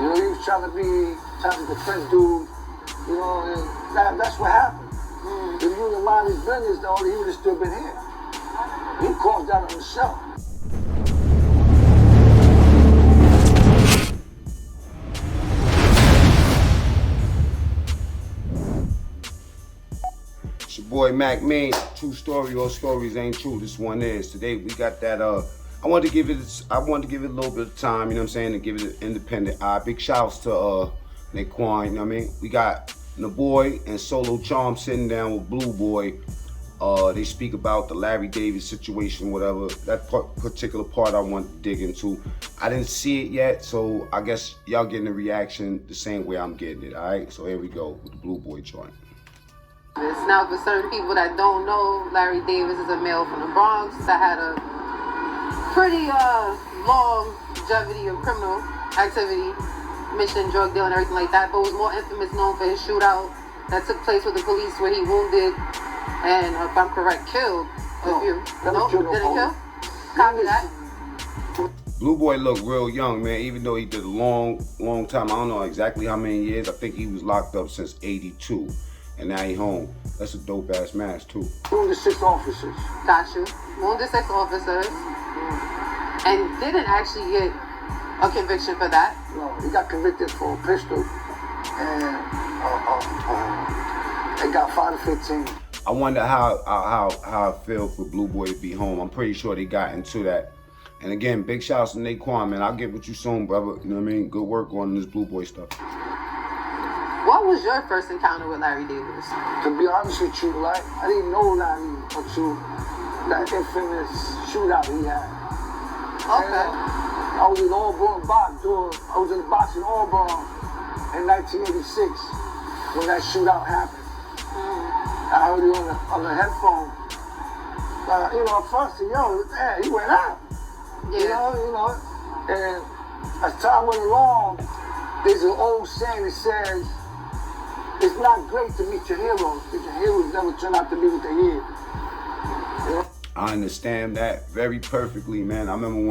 You know, he was trying to defend dude. You know, and that's what happened. If he would have minded his business, though, he would have still been here. He caused that on himself. It's your boy Mac Mean. True story or stories ain't true. This one is. Today we got that. I wanted to give it a little bit of time. You know what I'm saying? To give it an independent eye. Big shouts to Naquan. You know what I mean? We got the boy and Solo Charm sitting down with Blue Boy. They speak about the Larry Davis situation, whatever. That particular part I want to dig into. I didn't see it yet, so I guess y'all getting the reaction the same way I'm getting it. All right. So here we go with the Blue Boy joint. Now, for certain people that don't know, Larry Davis is a male from the Bronx that had a pretty long longevity of criminal activity, mission, drug dealing, everything like that, but was more infamous known for his shootout that took place with the police where he wounded and, if I'm correct, killed a few. No, didn't kill? Copy that. Blue Boy looked real young, man, even though he did a long time. I don't know exactly how many years. I think he was locked up since '82. And now he home. That's a dope ass mask too. Wounded 6 officers. Got you. Wounded 6 officers. And didn't actually get a conviction for that. No, he got convicted for a pistol. And they got 5 to 15. I wonder how it feel for Blue Boy to be home. I'm pretty sure they got into that. And again, big shouts to Naquan, man. I'll get with you soon, brother. You know what I mean? Good work on this Blue Boy stuff. What was your first encounter with Larry Davis? To be honest with you, like, I didn't know Larry until that infamous shootout he had. Okay. And, I was in Auburn I was in the box in Auburn in 1986 when that shootout happened. I heard it on the headphone. You know, at first, he went out. Yeah. You know. And as time went along, there's an old saying that says, it's not great to meet your heroes, because your heroes never turn out to be what they is. You know? I understand that very perfectly, man. I remember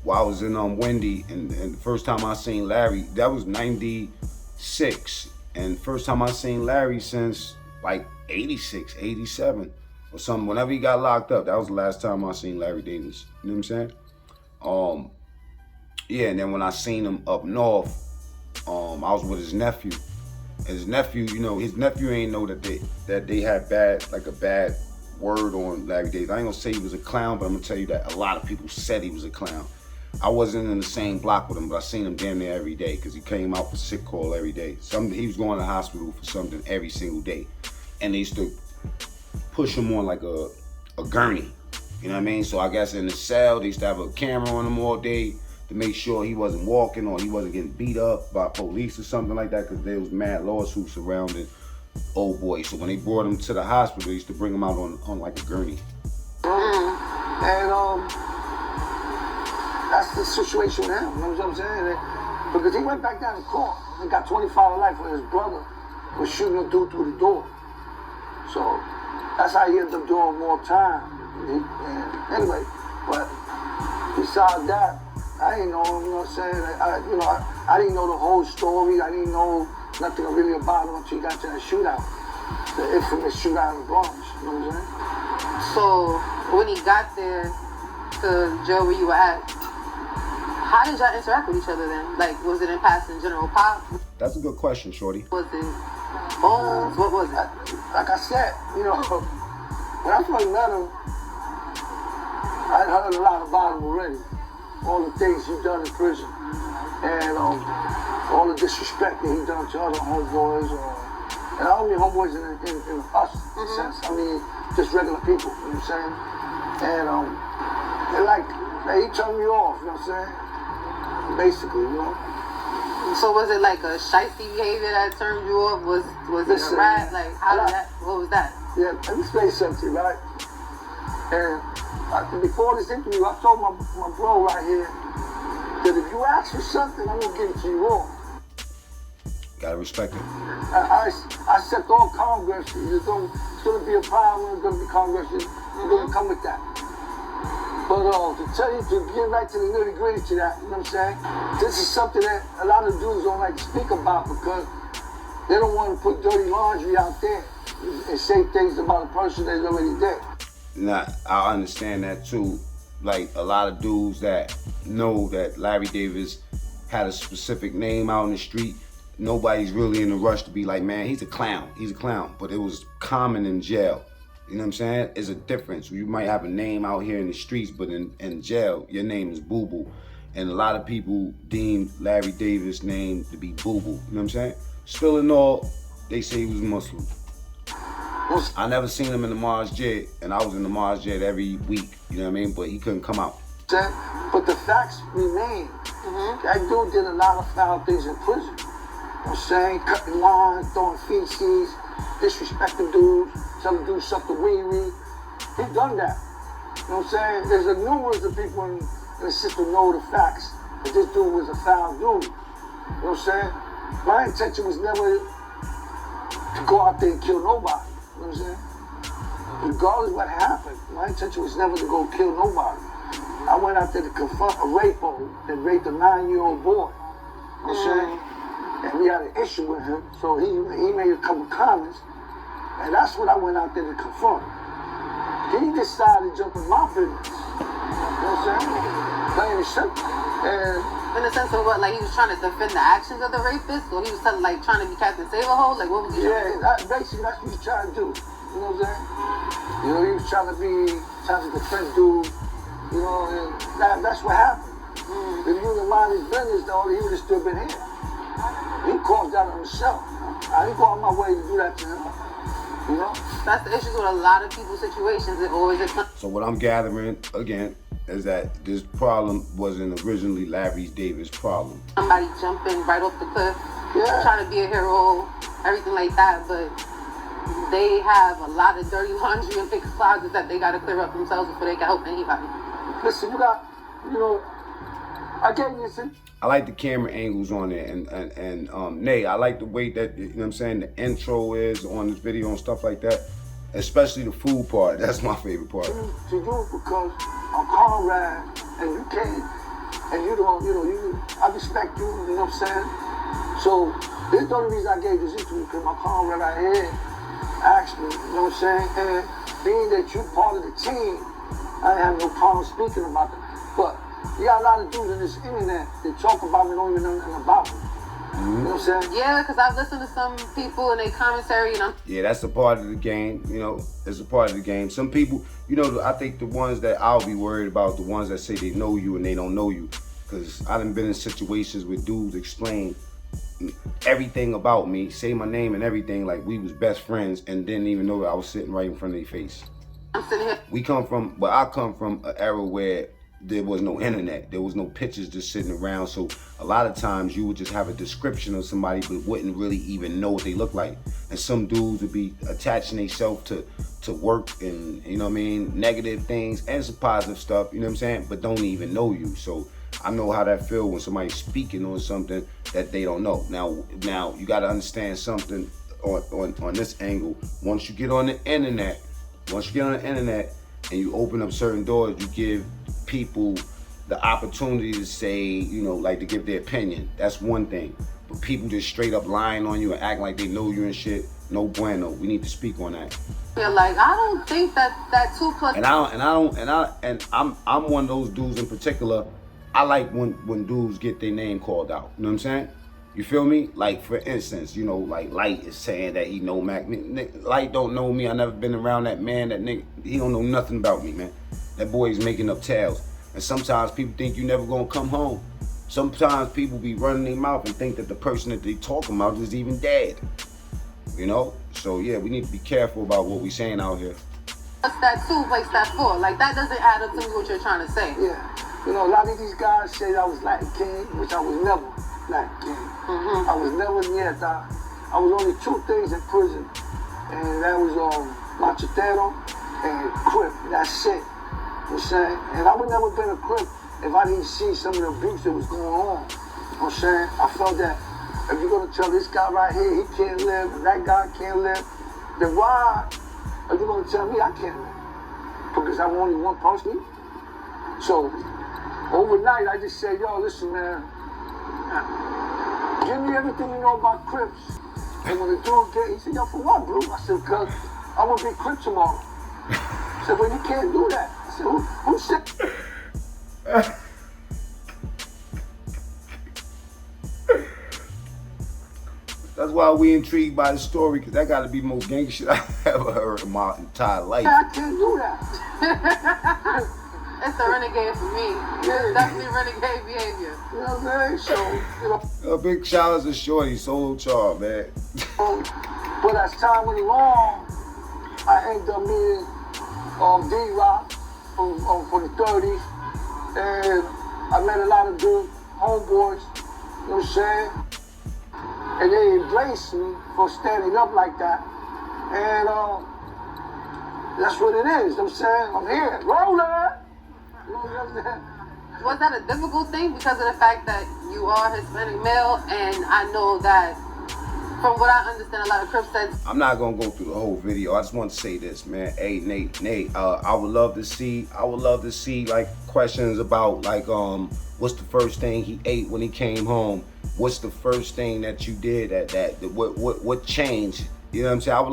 while I was in Wendy, and the first time I seen Larry, that was '96, and first time I seen Larry since like '86, '87 or something. Whenever he got locked up, that was the last time I seen Larry Davis. You know what I'm saying? Yeah, and then when I seen him up north, I was with his nephew. His nephew, his nephew ain't know that they had a bad word on Larry Davis. I ain't gonna say he was a clown, but I'm gonna tell you that a lot of people said he was a clown. I wasn't in the same block with him, but I seen him damn near every day because he came out for sick call every day. He was going to the hospital for something every single day, and they used to push him on like a gurney. You know what I mean? So I guess in the cell they used to have a camera on him all day to make sure he wasn't walking or he wasn't getting beat up by police or something like that, because there was mad lawsuits surrounding old boy. So when they brought him to the hospital, they used to bring him out on like a gurney. And that's the situation now, you know what I'm saying? Because he went back down to court and got 25 to life when his brother was shooting a dude through the door. So that's how he ended up doing more time. Anyway, but besides that, I didn't know, you know what I'm saying? I didn't know the whole story. I didn't know nothing really about him until he got to that shootout. The infamous shootout in the Bronx, you know what I'm saying? So when he got there to jail where you were at, how did y'all interact with each other then? Like, was it in passing general pop? That's a good question, shorty. Was it phones? What was it? Like I said, when I first met him, I'd heard a lot about him already. All the things he's done in prison, and all the disrespect that he's done to other homeboys, and I don't mean homeboys in us sense. I mean just regular people. You know what I'm saying? And he turned me off. You know what I'm saying? Basically, So was it like a shiesty behavior that turned you off? Was it a rat? Like what was that? Yeah, let me explain something, right? And before this interview, I told my bro right here that if you ask for something, I'm gonna give it to you raw. Gotta respect it. I said to all Congress, it's gonna be a problem, it's gonna be Congress, you're gonna come with that. But to tell you, to get right to the nitty gritty to that, you know what I'm saying? This is something that a lot of dudes don't like to speak about because they don't want to put dirty laundry out there and say things about a person that's already dead. Now, I understand that too. Like a lot of dudes that know that Larry Davis had a specific name out in the street, nobody's really in a rush to be like, man, he's a clown. But it was common in jail. You know what I'm saying? It's a difference. You might have a name out here in the streets, but in jail, your name is Boo Boo. And a lot of people deemed Larry Davis' name to be Boo Boo. You know what I'm saying? Still in all, they say he was Muslim. I never seen him in the Masjid, and I was in the Masjid every week, you know what I mean? But he couldn't come out. But the facts remain. That dude did a lot of foul things in prison. You know what I'm saying? Cutting lines, throwing feces, disrespecting dudes, telling dudes something wee-wee. He done that. You know what I'm saying? There's a numerous of people in the system know the facts, that this dude was a foul dude. You know what I'm saying? My intention was never to go out there and kill nobody. You know what I'm saying? Regardless of what happened, my intention was never to go kill nobody. I went out there to confront a raper that raped a 9-year-old boy. You know what I'm saying? And we had an issue with him, so he made a couple comments, and that's what I went out there to confront. He decided to jump in my business. You know what I'm saying? Plain and simple. And in the sense of what, like he was trying to defend the actions of the rapist, or he was like trying to be Captain Save-A-Hole? Like what was he trying to do? Basically that's what he was trying to do. You know what I'm saying? You know, he was trying to defend dude. You know, and that's what happened. If he would have minded his business though, he would have still been here. He caused that on himself. I didn't go out my way to do that to him. You know? That's the issue with a lot of people's situations. It always is. So what I'm gathering, again, is that this problem wasn't originally Larry Davis' problem. Somebody jumping right off the cliff, trying to be a hero, everything like that, but they have a lot of dirty laundry in their closets that they got to clear up themselves before they can help anybody. Listen, I gave you this. I like the camera angles on it, and Nay, I like the way that, you know what I'm saying, the intro is on this video and stuff like that, especially the food part. That's my favorite part. To you, because I'm comrade, and you can't, and you don't, I respect you, you know what I'm saying? So, this is the only reason I gave this interview, because my comrade right here asked me, you know what I'm saying? And being that you're part of the team, I have no problem speaking about it. But you got a lot of dudes on this internet that talk about me, don't even know nothing about me. You know what I'm saying? Yeah, because I've listened to some people and their commentary, Yeah, that's a part of the game, it's a part of the game. Some people, I think the ones that I'll be worried about, the ones that say they know you and they don't know you. Because I done been in situations where dudes explain everything about me, say my name and everything like we was best friends and didn't even know that I was sitting right in front of their face. I'm sitting here. I come from an era where there was no internet. There was no pictures just sitting around. So a lot of times you would just have a description of somebody but wouldn't really even know what they look like. And some dudes would be attaching themselves to work and, negative things and some positive stuff, you know what I'm saying? But don't even know you. So I know how that feels when somebody's speaking on something that they don't know. Now you got to understand something on this angle. Once you get on the internet and you open up certain doors, you give people the opportunity to say, to give their opinion. That's one thing. But people just straight up lying on you and acting like they know you and shit, no bueno. We need to speak on that. Yeah, like I don't think that 2 plus. I'm one of those dudes in particular. I like when dudes get their name called out. You know what I'm saying? You feel me? Like for instance, like Light is saying that he know Mac. Light don't know me. I never been around that man. That nigga, he don't know nothing about me, man. That boy is making up tales. And sometimes people think you never gonna come home. Sometimes people be running their mouth and think that the person that they talking about is even dead. So yeah, we need to be careful about what we saying out here. What's that 2 makes that 4? Like that doesn't add up to me what you're trying to say. Yeah. A lot of these guys say I was Latin King, which I was never Latin King. I was never near that. I was only 2 things in prison, and that was Machitero and Crip. That's it. You know what I'm saying? And I would never been a Crip if I didn't see some of the abuse that was going on. You know what I'm saying? I felt that if you're gonna tell this guy right here he can't live, and that guy can't live, then why are you gonna tell me I can't live? Because I'm only one person? You So overnight, I just said, yo, listen, man, give me everything you know about Crips. And when the dude came, he said, yo, for what, bro? I said, because I'm going to be Crip tomorrow. I said, well, you can't do that. I said, who said? That's why we intrigued by the story, because that got to be the most gangster shit I've ever heard in my entire life. I can't do that. It's the renegade for me. Yeah. Definitely renegade behavior. You know what I'm saying? So, A big shout out to Shorty, Solo Char, man. But as time went along, I ended up meeting D-Rock from the 30s. And I met a lot of good homeboys, you know what I'm saying? And they embraced me for standing up like that. And that's what it is, you know what I'm saying? I'm here, rolling. You know what I'm saying? Was that a difficult thing because of the fact that you are Hispanic male, and I know that from what I understand, a lot of Crips said. I'm not gonna go through the whole video. I just want to say this, man. Hey, Nate, I would love to see like questions about like what's the first thing he ate when he came home? What's the first thing that you did what changed? You know what I'm saying? I would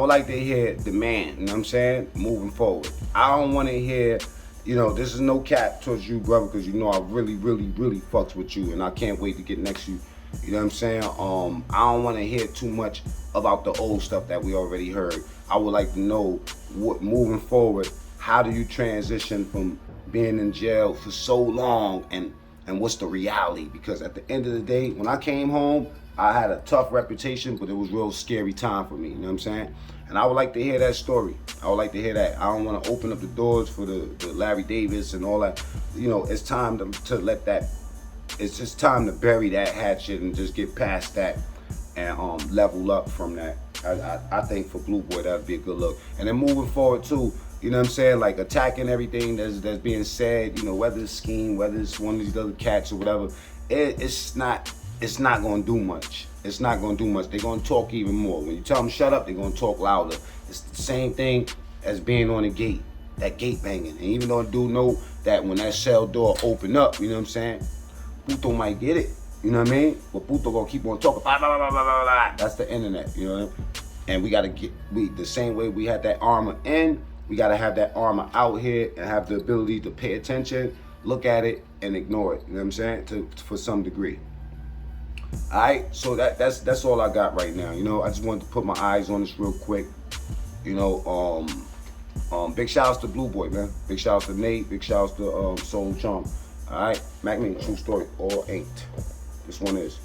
like to hear the man, you know what I'm saying, moving forward. I don't want to hear, you know, this is no cap towards you, brother, because you know I really, really, really fucks with you, and I can't wait to get next to you. You know what I'm saying? I don't want to hear too much about the old stuff that we already heard. I would like to know what moving forward, how do you transition from being in jail for so long, and what's the reality? Because at the end of the day, when I came home, I had a tough reputation, but it was a real scary time for me, you know what I'm saying? And I would like to hear that story. I would like to hear that. I don't want to open up the doors for the Larry Davis and all that. You know, it's time to let that, it's just time to bury that hatchet and just get past that and level up from that. I think for Blue Boy, that would be a good look. And then moving forward too, you know what I'm saying, like attacking everything that's being said, you know, whether it's Scheme, whether it's one of these other cats or whatever, it's not gonna do much. It's not gonna do much. They're gonna talk even more. When you tell them shut up, they're gonna talk louder. It's the same thing as being on the gate, that gate banging. And even though a dude know that when that cell door open up, you know what I'm saying, Puto might get it, you know what I mean? But Puto gonna keep on talking, blah, blah, blah, blah, blah, blah. That's the internet, you know what I mean? And we gotta the same way we had that armor in, we gotta have that armor out here and have the ability to pay attention, look at it, and ignore it, you know what I'm saying, for some degree. All right, so that's all I got right now. You know, I just wanted to put my eyes on this real quick. You know, big shout outs to Blue Boy, man. Big shout outs to Nate. Big shout outs to Soul Charm. All right, Mac Mean True Story, or ain't. This one is.